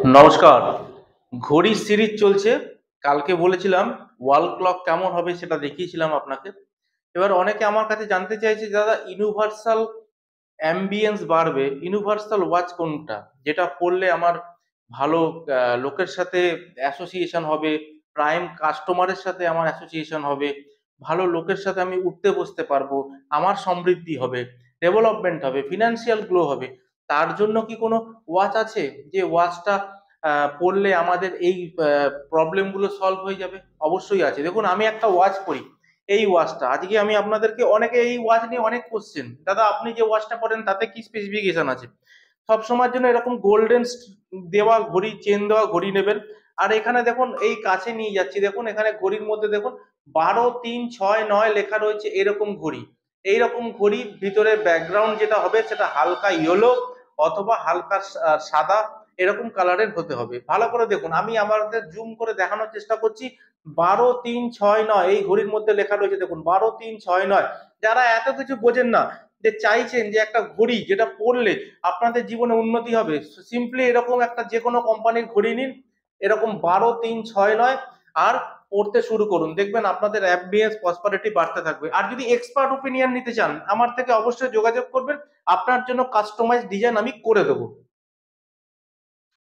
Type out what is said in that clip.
নমস্কার। ঘড়ির সিরিজ চলছে। কালকে বলেছিলাম ওয়াল ক্লক কেমন হবে সেটা দেখিয়েছিলাম আপনাকে। এবার অনেকে আমার কাছে জানতে চাইছে, দাদা ইউনিভার্সাল অ্যাম্বিয়েন্স বাড়বে, ইউনিভার্সাল ওয়াচ কোনটা, যেটা পড়লে আমার ভালো লোকের সাথে অ্যাসোসিয়েশন হবে, প্রাইম কাস্টমারের সাথে আমার অ্যাসোসিয়েশন হবে, ভালো লোকের সাথে আমি উঠতে বসতে পারবো, আমার সমৃদ্ধি হবে, ডেভেলপমেন্ট হবে, ফিনান্সিয়াল গ্রো হবে। তার জন্য কি কোনো ওয়াচ আছে যে ওয়াচটা পড়লে আমাদের এই প্রবলেমগুলো সলভ হয়ে যাবে? অবশ্যই আছে। দেখুন, আমি একটা ওয়াচ পরি, এই ওয়াচটা আজকে আমি আপনাদেরকে, অনেকে এই ওয়াচ নিয়ে অনেক কোশ্চেন, দাদা আপনি যে ওয়াচটা পরেন তাতে কি স্পেসিফিকেশন আছে? সব সময়ের জন্য এরকম গোল্ডেন দেওয়া ঘড়ি, চেন দেওয়া ঘড়ি নেবেন। আর এখানে দেখুন, এই কাছে নিয়ে যাচ্ছি, দেখুন এখানে ঘড়ির মধ্যে দেখুন 12 3 6 9 লেখা রয়েছে। এরকম ঘড়ি, এইরকম ঘড়ির ভিতরে ব্যাকগ্রাউন্ড যেটা হবে সেটা হালকা ইয়েলো অথবা হালকা সাদা, এরকম কালারের হতে হবে। ভালো করে দেখুন, আমি আমাদের জুম করে দেখানোর চেষ্টা করছি। 12 3 6 9 এই ঘড়ির মধ্যে লেখা রয়েছে, দেখুন 12 3 6 9। যারা এত কিছু বোঝেন না, যে চাইছেন যে একটা ঘড়ি যেটা পরলে আপনাদের জীবনে উন্নতি হবে, সিম্পলি এরকম একটা যে কোনো কোম্পানির ঘড়ি নিন, এরকম 12 3 6 9, আর পড়তে শুরু করুন। দেখবেন আপনাদের অ্যাম্বিয়েন্স প্রসপারিটি বাড়তে থাকবে। আর যদি এক্সপার্ট ওপিনিয়ন নিতে চান, আমার থেকে অবশ্যই যোগাযোগ করবেন, আপনার জন্য কাস্টমাইজ ডিজাইন আমি করে দেবো।